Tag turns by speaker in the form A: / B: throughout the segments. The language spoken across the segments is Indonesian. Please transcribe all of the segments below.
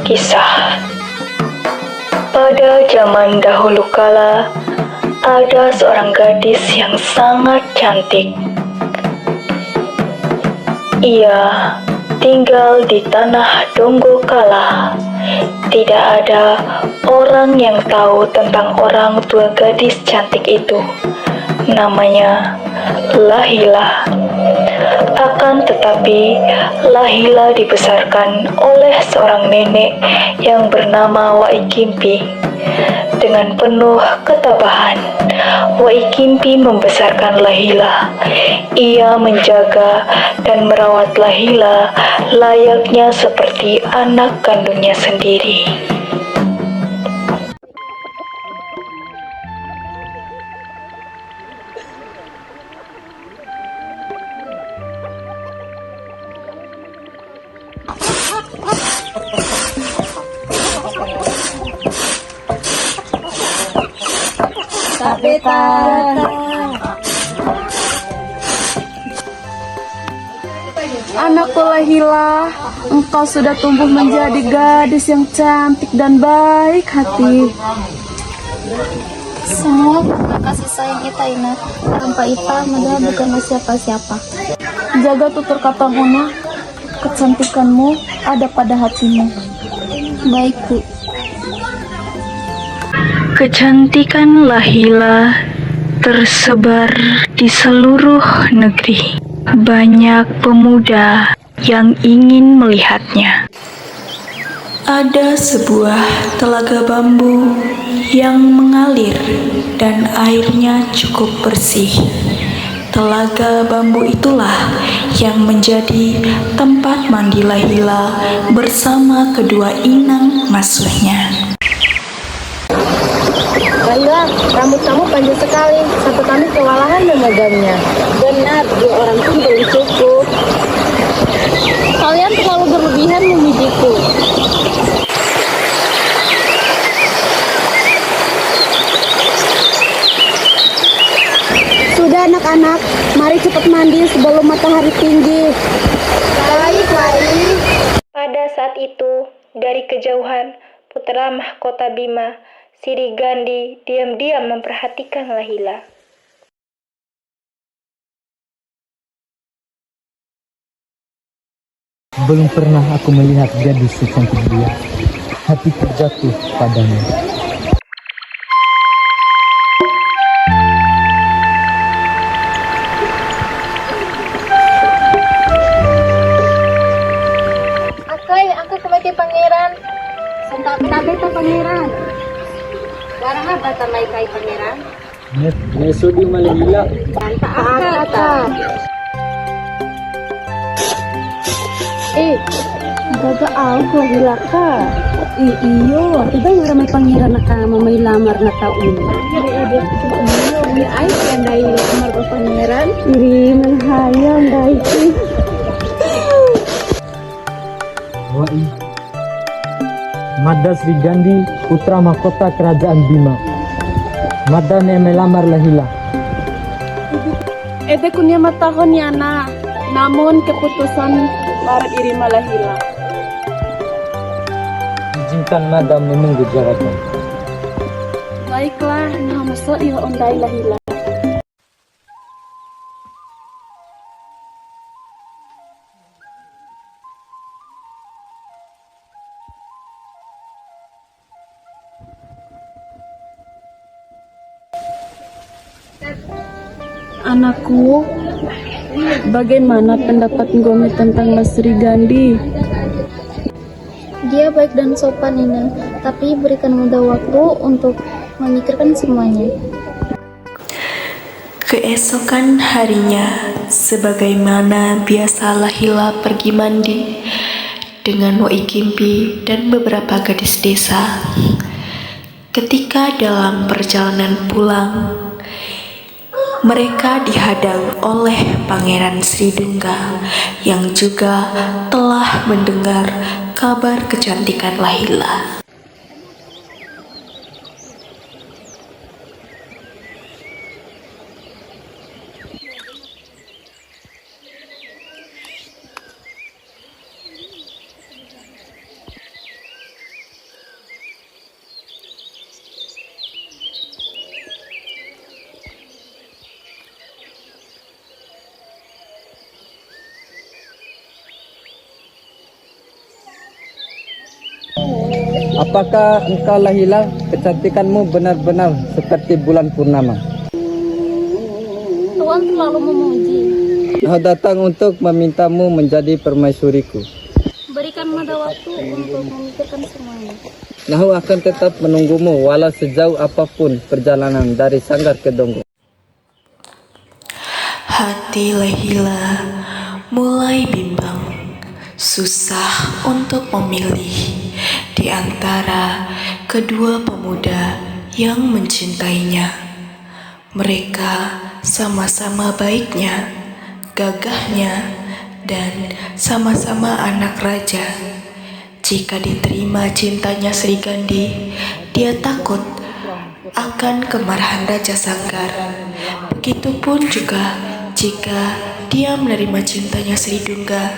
A: Kisah. Pada zaman dahulu kala, ada seorang gadis yang sangat cantik. Ia tinggal di tanah Donggokala. Tidak ada orang yang tahu tentang orang tua gadis cantik itu. Namanya Lahila. Akan tetapi, Lahila dibesarkan oleh seorang nenek yang bernama Waikimpi. Dengan penuh ketabahan, Waikimpi membesarkan Lahila. Ia menjaga dan merawat Lahila layaknya seperti anak kandungnya sendiri.
B: Anakku Lahila, engkau sudah tumbuh menjadi gadis yang cantik dan baik hati.
C: Semua karena kasih sayang Ita, Ina. Tanpa Ita, Mada bukanlah siapa-siapa.
B: Jaga tutur kata Muna, kecantikanmu ada pada hatimu.
C: Baik, Bu.
A: Kecantikan Lahila tersebar di seluruh negeri. Banyak pemuda yang ingin melihatnya. Ada sebuah telaga bambu yang mengalir dan airnya cukup bersih. Telaga bambu itulah yang menjadi tempat mandi Lahila bersama kedua inang masuhnya.
D: Lahila, rambut kamu panjang sekali, sampai kami kewalahan memegangnya. Benar, 2 orang pun belum cukup. Kalian terlalu berlebihan memujiku.
B: Sudah anak-anak, mari cepat mandi sebelum matahari tinggi.
D: Baik, baik.
A: Pada saat itu, dari kejauhan, putra mahkota Bima, Sirigandi, diam-diam memperhatikan Lahila.
E: Belum pernah aku melihat gadis secantik dia. Hatiku jatuh padanya.
D: Aku kemaki pangeran. Santa beta pangeran. Waraha bata mai kai pangeran.
E: Nesodi malihila.
D: Santa akata.
B: Gaga ako hilaka. Iyo, tidak ngaramay pangeran na ka mamay lamar na taon.
D: Iyo, ni ay dai lamar ko pangeran.
B: Iri ng hayang dahil.
E: Wai. Mada Sri Gandhi, putra mahkota kerajaan Bima. Mada ne melamar Lahila.
B: Ede kunya matahon yana, namun keputusan para iri Lahila.
E: Izinkan Mada menunggu jawatan.
B: Baiklah, nah masuk iyo ondai Lahila. Anakku, bagaimana pendapat Ngomi tentang Mas Srigandi?
C: Dia baik dan sopan, Ina. Tapi berikan Mada waktu untuk memikirkan semuanya.
A: Keesokan harinya, sebagaimana biasa Lahila pergi mandi dengan Waikimpi dan beberapa gadis desa. Ketika dalam perjalanan pulang, mereka dihadang oleh Pangeran Sridungga yang juga telah mendengar kabar kecantikan Lahila.
E: Apakah engkau Lahila? Kecantikanmu benar-benar seperti bulan purnama.
C: Tuhan selalu memuji.
E: Aku datang untuk memintamu menjadi permaisuriku.
C: Berikan Mada waktu untuk memikirkan semuanya.
E: Aku akan tetap menunggumu walau sejauh apapun perjalanan dari Sanggar ke Donggo.
A: Hati Lahila mulai bimbang, susah untuk memilih di antara kedua pemuda yang mencintainya. Mereka sama-sama baiknya, gagahnya, dan sama-sama anak raja. Jika diterima cintanya Sri Gandhi, dia takut akan kemarahan Raja Sanggar. Begitupun juga jika dia menerima cintanya Sri Dungga,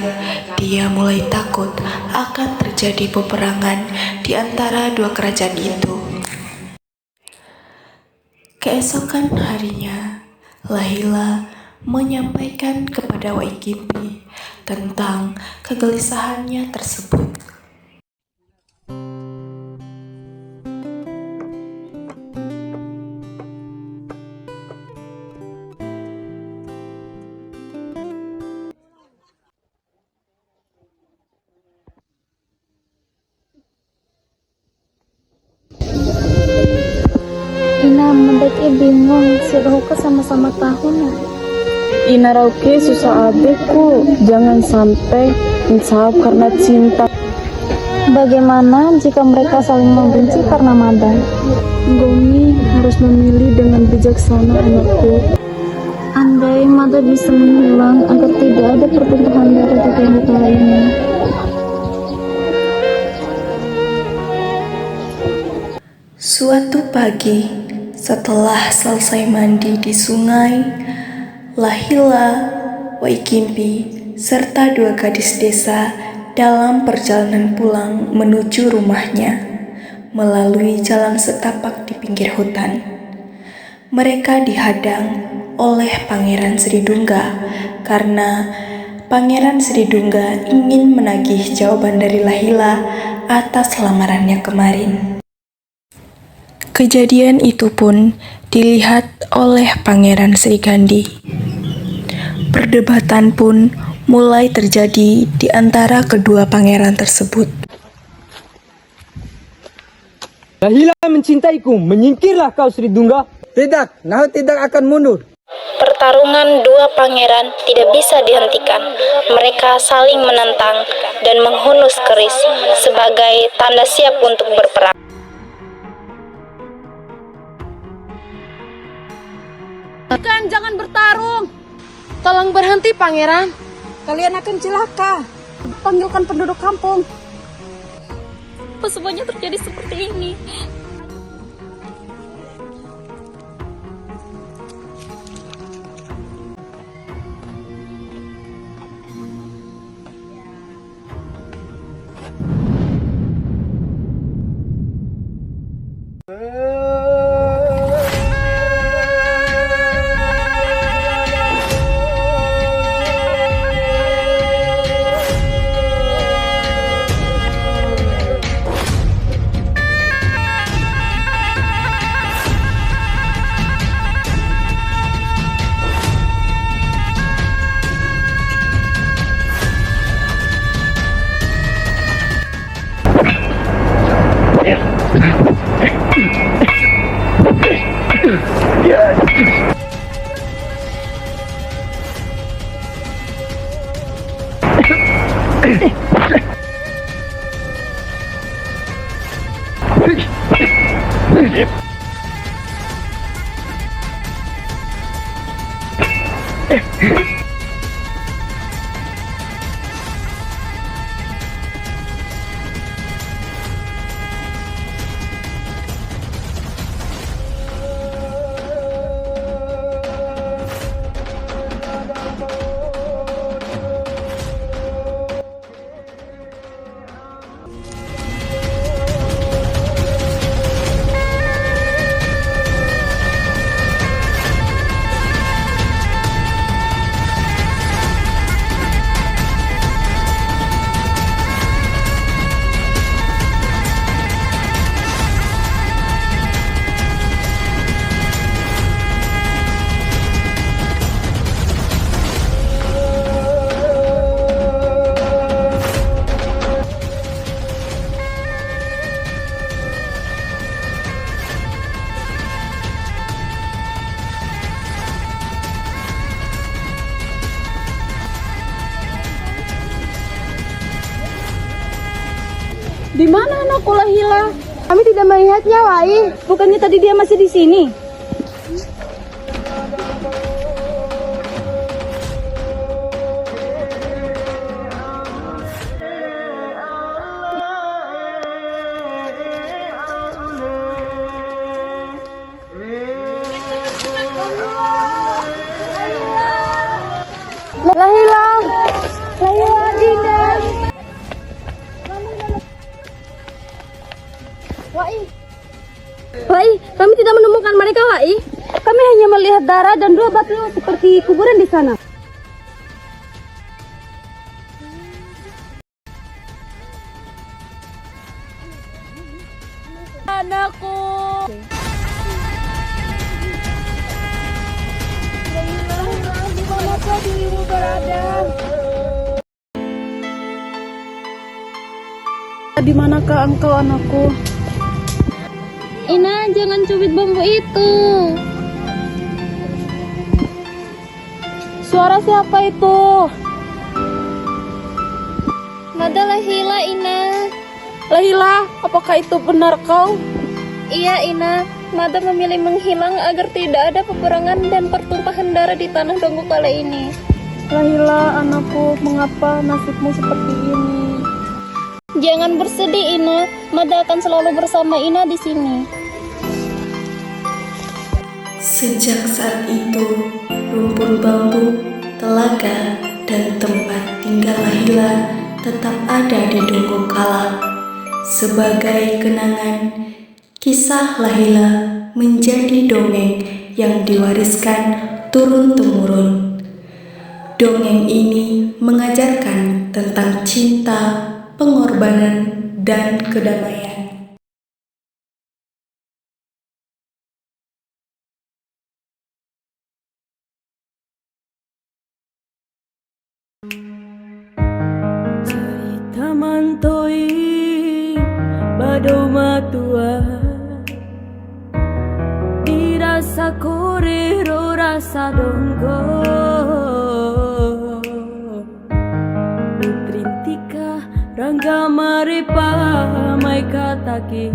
A: dia mulai takut akan terjadi peperangan di antara dua kerajaan itu. Keesokan harinya, Lahila menyampaikan kepada Waikimpi tentang kegelisahannya tersebut.
C: Ina mendaki bingung, siapa sama-sama tahun.
B: Ina rauke susah adekku, jangan sampai insaf karena cinta.
C: Bagaimana jika mereka saling membenci karena Mada?
B: Gomi harus memilih dengan bijaksana anakku.
C: Andai Mada bisa menghilang agar tidak ada perpecahan dari ketiga lainnya.
A: Suatu pagi, setelah selesai mandi di sungai, Lahila, Waikimpi, serta dua gadis desa dalam perjalanan pulang menuju rumahnya melalui jalan setapak di pinggir hutan. Mereka dihadang oleh Pangeran Sri Dungga karena Pangeran Sri Dungga ingin menagih jawaban dari Lahila atas lamarannya kemarin. Kejadian itu pun dilihat oleh Pangeran Sri Gandhi. Perdebatan pun mulai terjadi di antara kedua pangeran tersebut.
E: Lahila mencintaiku, menyingkirlah kau Sri Dungga. Tidak, Nahu tidak akan mundur.
F: Pertarungan dua pangeran tidak bisa dihentikan. Mereka saling menentang dan menghunus keris sebagai tanda siap untuk berperang.
B: Jangan bertarung. Tolong berhenti, Pangeran. Kalian akan celaka. Panggilkan penduduk kampung.
C: Apa semuanya terjadi seperti ini?
B: Di mana anakku Lahila?
D: Kami tidak melihatnya, Wai.
B: Bukannya tadi dia masih di sini?
D: Lahila, Lahila, Dinda. Wai, kami tidak menemukan mereka, Wai.
B: Kami hanya melihat darah dan 2 batu seperti kuburan di sana. Anakku. Di manakah dirimu berada? Di manakah engkau, anakku?
C: Ina, jangan cubit bambu itu.
B: Suara siapa itu?
C: Nada Lahila, Ina.
B: Lahila, apakah itu benar kau?
C: Iya, Ina. Mada memilih menghilang agar tidak ada peperangan dan pertumpahan darah di tanah Donggukala ini.
B: Lahila, anakku, mengapa nasibmu seperti ini?
C: Jangan bersedih, Ina. Mada akan selalu bersama Ina di sini.
A: Sejak saat itu, rumpun bambu, telaga, dan tempat tinggal Lahila tetap ada di Donggukala. Sebagai kenangan, kisah Lahila menjadi dongeng yang diwariskan turun-temurun. Dongeng ini mengajarkan tentang cinta, pengorbanan, dan kedamaian.
B: Cerita mantoi bado matua, dirasa korero rasa donggo, Putrintika rangga marepa mai kataki,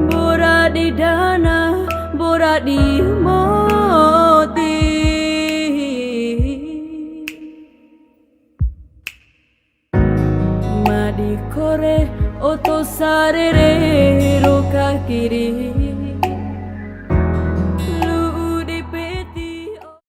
B: bora di dana bora di moti. Kore oto sarere roka kiri